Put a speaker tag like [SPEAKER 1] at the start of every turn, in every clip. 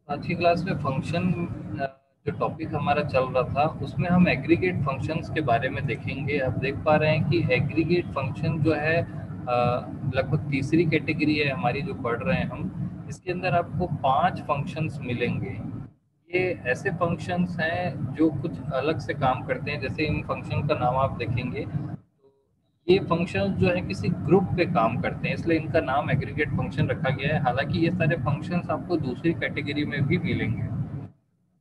[SPEAKER 1] आज की क्लास में फंक्शन जो टॉपिक हमारा चल रहा था उसमें हम एग्रीगेट फंक्शंस के बारे में देखेंगे। आप देख पा रहे हैं कि एग्रीगेट फंक्शन जो है लगभग तीसरी कैटेगरी है हमारी जो पढ़ रहे हैं हम। इसके अंदर आपको 5 फंक्शंस मिलेंगे। ये ऐसे फंक्शंस हैं जो कुछ अलग से काम करते हैं। जैसे इन फंक्शन का नाम आप देखेंगे तो ये फंक्शन जो है किसी ग्रुप पे काम करते हैं, इसलिए इनका नाम एग्रीगेट फंक्शन रखा गया है। हालांकि ये सारे फंक्शंस आपको दूसरी कैटेगरी में भी मिलेंगे।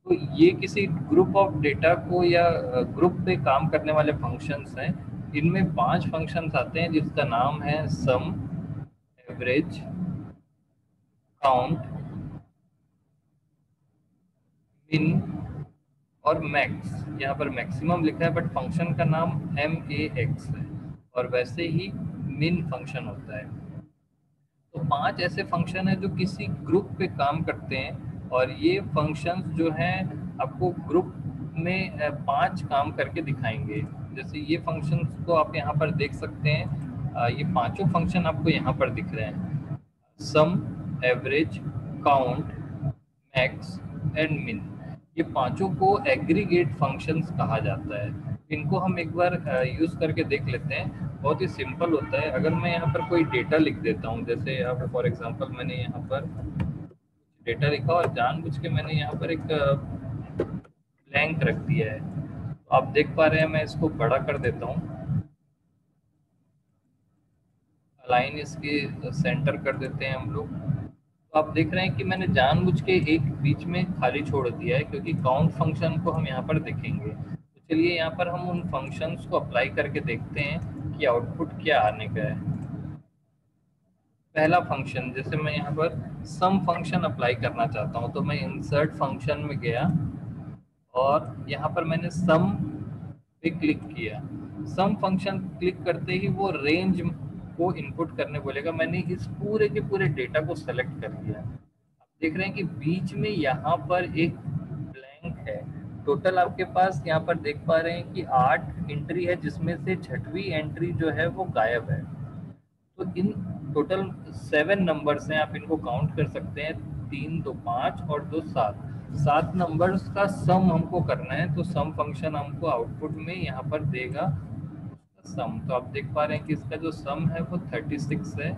[SPEAKER 1] तो ये किसी ग्रुप ऑफ डेटा को या ग्रुप पे काम करने वाले फंक्शंस हैं। इनमें 5 फंक्शंस आते हैं जिसका नाम है सम, एवरेज, काउंट, मिन और मैक्स। यहाँ पर मैक्सिमम लिखा है बट फंक्शन का नाम MAX है। और वैसे ही मिन फंक्शन होता है। तो 5 ऐसे फंक्शन हैं जो किसी ग्रुप पे काम करते हैं, और ये फंक्शंस जो हैं आपको ग्रुप में 5 काम करके दिखाएंगे। जैसे ये फंक्शंस को आप यहाँ पर देख सकते हैं। ये पांचों फंक्शन आपको यहाँ पर दिख रहे हैं: सम, एवरेज, काउंट, मैक्स एंड मिन। ये पांचों को एग्रीगेट फंक्शंस कहा जाता है। इनको हम एक बार यूज करके देख लेते हैं। बहुत ही सिंपल होता है। अगर मैं यहाँ पर कोई डेटा लिख देता हूँ, जैसे अब फॉर एग्जांपल मैंने यहाँ पर डेटा लिखा और जानबूझ के मैंने यहाँ पर एक ब्लैंक रख दिया है। तो आप देख पा रहे हैं, मैं इसको बड़ा कर देता हूँ। लाइन इसकी सेंटर कर देते हैं हम लोग। तो आप देख रहे हैं कि मैंने जानबूझ के एक बीच में खाली छोड़ दिया है, क्योंकि काउंट फंक्शन को हम यहाँ पर देखेंगे। तो चलिए यहाँ पर हम उन फंक्शंस को अप्लाई करके देखते हैं कि आउटपुट क्या आने का है। पहला फंक्शन, जैसे मैं यहाँ पर सम फंक्शन अप्लाई करना चाहता हूँ, तो मैं इंसर्ट फंक्शन में गया और यहाँ पर मैंने सम पे क्लिक किया। सम फंक्शन क्लिक करते ही वो रेंज को इनपुट करने बोलेगा। मैंने इस पूरे के पूरे डेटा को सेलेक्ट कर लिया। आप देख रहे हैं कि बीच में यहाँ पर एक ब्लैंक है। टोटल आपके पास यहाँ पर देख पा रहे हैं कि 8 एंट्री है, जिसमें से छठवीं एंट्री जो है वो गायब है। तो इन टोटल 7 नंबर्स हैं, आप इनको काउंट कर सकते हैं। 3 2 5 और 2 7। 7 नंबर्स का सम हमको करना है, तो सम फंक्शन हमको आउटपुट में यहाँ पर देगा सम। तो आप देख पा रहे हैं कि इसका जो सम है वो 36 है।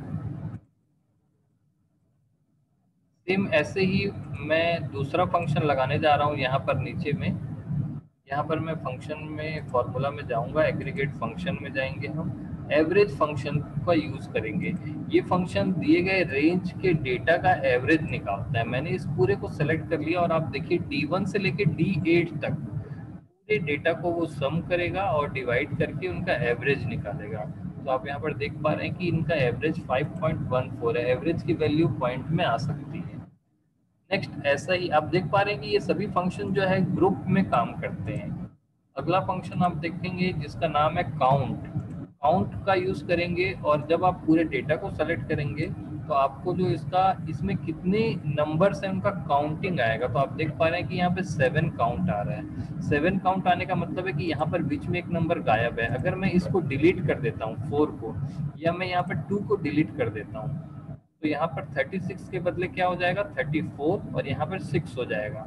[SPEAKER 1] सेम ऐसे ही मैं दूसरा फंक्शन लगाने जा रहा हूँ यहाँ पर नीचे में। यहाँ पर मैं फंक्शन में फॉर्मूला में जाऊंगा, एग्रीगेट फंक्शन में जाएंगे हम। एवरेज फंक्शन का यूज करेंगे। ये फंक्शन दिए गए रेंज के डेटा का एवरेज निकालता है। मैंने इस पूरे को सेलेक्ट कर लिया और आप देखिए D1 से लेके D8 तक पूरे डेटा को वो सम करेगा और डिवाइड करके उनका एवरेज निकालेगा। तो आप यहाँ पर देख पा रहे हैं कि इनका एवरेज 5.14 है। एवरेज की वैल्यू पॉइंट में आ सकती है। नेक्स्ट, ऐसा ही आप देख पा रहे हैं कि ये सभी फंक्शन जो है ग्रुप में काम करते हैं। अगला फंक्शन आप देखेंगे जिसका नाम है काउंट। काउंट का यूज करेंगे और जब आप पूरे डेटा को सेलेक्ट करेंगे तो आपको जो इसका इसमें कितने नंबर्स हैं उनका काउंटिंग आएगा। तो आप देख पा रहे हैं कि यहाँ पे 7 काउंट आ रहा है। 7 काउंट आने का मतलब है कि यहाँ पर बीच में एक नंबर गायब है। अगर मैं इसको डिलीट कर देता हूँ 4 को, या मैं यहाँ पर 2 को डिलीट कर देता हूँ, तो यहाँ पर 36 के बदले क्या हो जाएगा, 34, और यहाँ पर 6 हो जाएगा।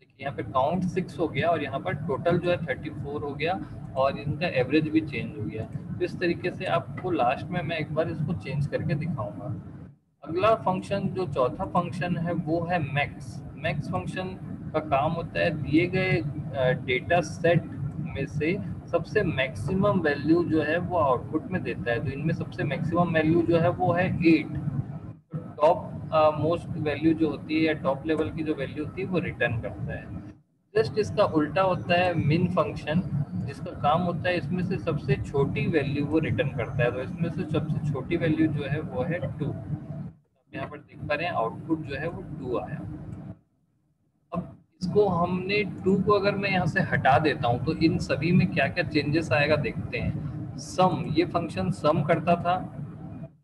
[SPEAKER 1] देखिए यहाँ पे काउंट 6 हो गया और यहाँ पर टोटल जो है 34 हो गया, और इनका एवरेज भी चेंज हो गया। तो इस तरीके से आपको लास्ट में मैं एक बार इसको चेंज करके दिखाऊंगा। अगला फंक्शन, जो चौथा फंक्शन है, वो है मैक्स। मैक्स फंक्शन का काम होता है दिए गए डेटा सेट में से सबसे मैक्सिमम वैल्यू जो है वो आउटपुट में देता है। तो इनमें सबसे मैक्सिमम वैल्यू जो है वो है 8। टॉप मोस्ट वैल्यू जो होती है या टॉप लेवल की जो वैल्यू होती है वो रिटर्न करता है। जस्ट इसका उल्टा होता है मिन फंक्शन, जिसका काम होता है इसमें से सबसे छोटी वैल्यू वो रिटर्न करता है। तो इसमें से सबसे छोटी वैल्यू जो है वो है 2। यहाँ पर देख पा रहे हैं आउटपुट जो है वो 2 आया। अब इसको हमने 2 को अगर मैं यहाँ से हटा देता हूँ तो इन सभी में क्या क्या चेंजेस आएगा देखते हैं। सम, ये फंक्शन सम करता था,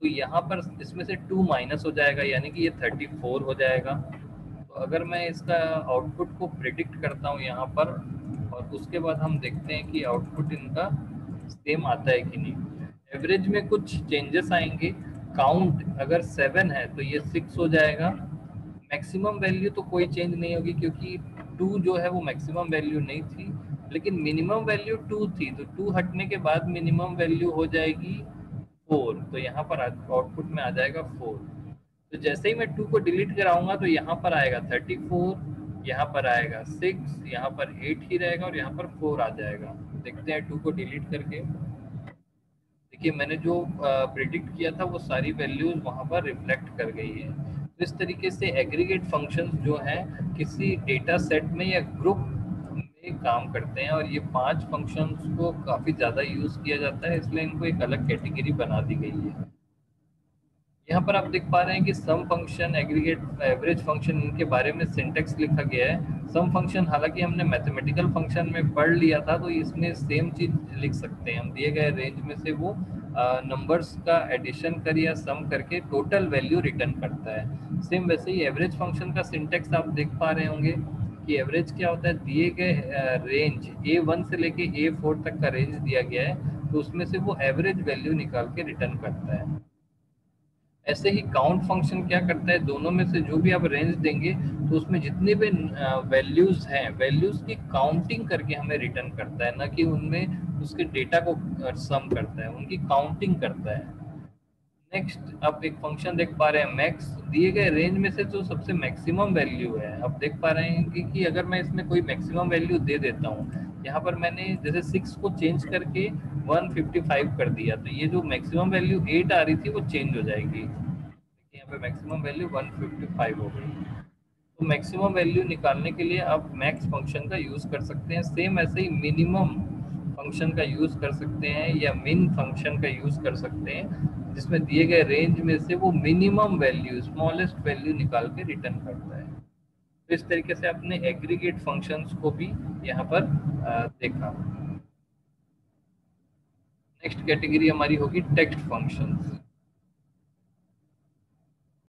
[SPEAKER 1] तो यहाँ पर इसमें से 2 माइनस हो जाएगा, यानी कि ये 34 हो जाएगा। तो अगर मैं इसका आउटपुट को प्रिडिक्ट करता हूँ यहाँ पर, और उसके बाद हम देखते हैं कि आउटपुट इनका सेम आता है कि नहीं। एवरेज में कुछ चेंजेस आएंगे। काउंट अगर 7 है तो ये 6 हो जाएगा, मैक्सिमम वैल्यू तो कोई चेंज नहीं होगी क्योंकि 2 जो है वो मैक्सिमम वैल्यू नहीं थी, लेकिन मिनिमम वैल्यू 2 थी, तो 2 हटने के बाद मिनिमम वैल्यू हो जाएगी 4, तो यहाँ पर आउटपुट में आ जाएगा 4। तो जैसे ही मैं 2 को डिलीट कराऊंगा तो यहाँ पर आएगा 34, यहाँ पर आएगा 6, यहाँ पर 8 ही रहेगा और यहाँ पर 4 आ जाएगा। देखते हैं 2 को डिलीट करके। देखिए मैंने जो प्रिडिक्ट किया था वो सारी वैल्यूज वहाँ पर रिफ्लेक्ट कर गई है। तो इस तरीके से एग्रीगेट फंक्शंस जो हैं किसी डेटा सेट में या ग्रुप में काम करते हैं, और ये 5 फंक्शंस को काफ़ी ज़्यादा यूज़ किया जाता है, इसलिए इनको एक अलग कैटेगरी बना दी गई है। यहाँ पर आप देख पा रहे हैं कि सम फंक्शन, एग्रीगेट, एवरेज फंक्शन, इनके बारे में सिंटेक्स लिखा गया है। सम फंक्शन हालांकि हमने मैथमेटिकल फंक्शन में पढ़ लिया था, तो इसमें सेम चीज लिख सकते हैं हम, दिए गए रेंज में से वो नंबर्स का एडिशन कर या सम करके टोटल वैल्यू रिटर्न करता है। सेम वैसे ही एवरेज फंक्शन का सिंटेक्स आप देख पा रहे होंगे कि एवरेज क्या होता है, दिए गए रेंज A1 से लेके A4 तक का रेंज दिया गया है, तो उसमें से वो एवरेज वैल्यू निकाल के रिटर्न करता है। ऐसे ही काउंट फंक्शन क्या करता है, दोनों में से जो भी आप रेंज देंगे तो उसमें जितने भी वैल्यूज हैं, वैल्यूज की काउंटिंग करके हमें रिटर्न करता है, ना कि उनमें उसके डेटा को सम करता है, उनकी काउंटिंग करता है। नेक्स्ट आप एक फंक्शन देख पा रहे हैं मैक्स, दिए गए रेंज में से जो सबसे मैक्सिमम वैल्यू है, आप देख पा रहे हैं कि अगर मैं इसमें कोई मैक्सिमम वैल्यू दे देता हूँ, यहाँ पर मैंने जैसे 6 को चेंज करके 155 कर दिया, तो ये जो मैक्सिमम वैल्यू 8 आ रही थी वो चेंज हो जाएगी। यहाँ पे मैक्सिमम वैल्यू 155 हो गई। तो मैक्सिमम वैल्यू निकालने के लिए आप मैक्स फंक्शन का यूज़ कर सकते हैं। सेम ऐसे ही मिनिमम फंक्शन का यूज़ कर सकते हैं या मिन फंक्शन का यूज़ कर सकते हैं, जिसमें दिए गए रेंज में से वो मिनिमम वैल्यू, स्मॉलेस्ट वैल्यू निकाल के रिटर्न करता है। तो इस तरीके से आपने एग्रीगेट फंक्शंस को भी यहाँ पर देखा। नेक्स्ट कैटेगरी हमारी होगी टेक्स्ट फंक्शंस।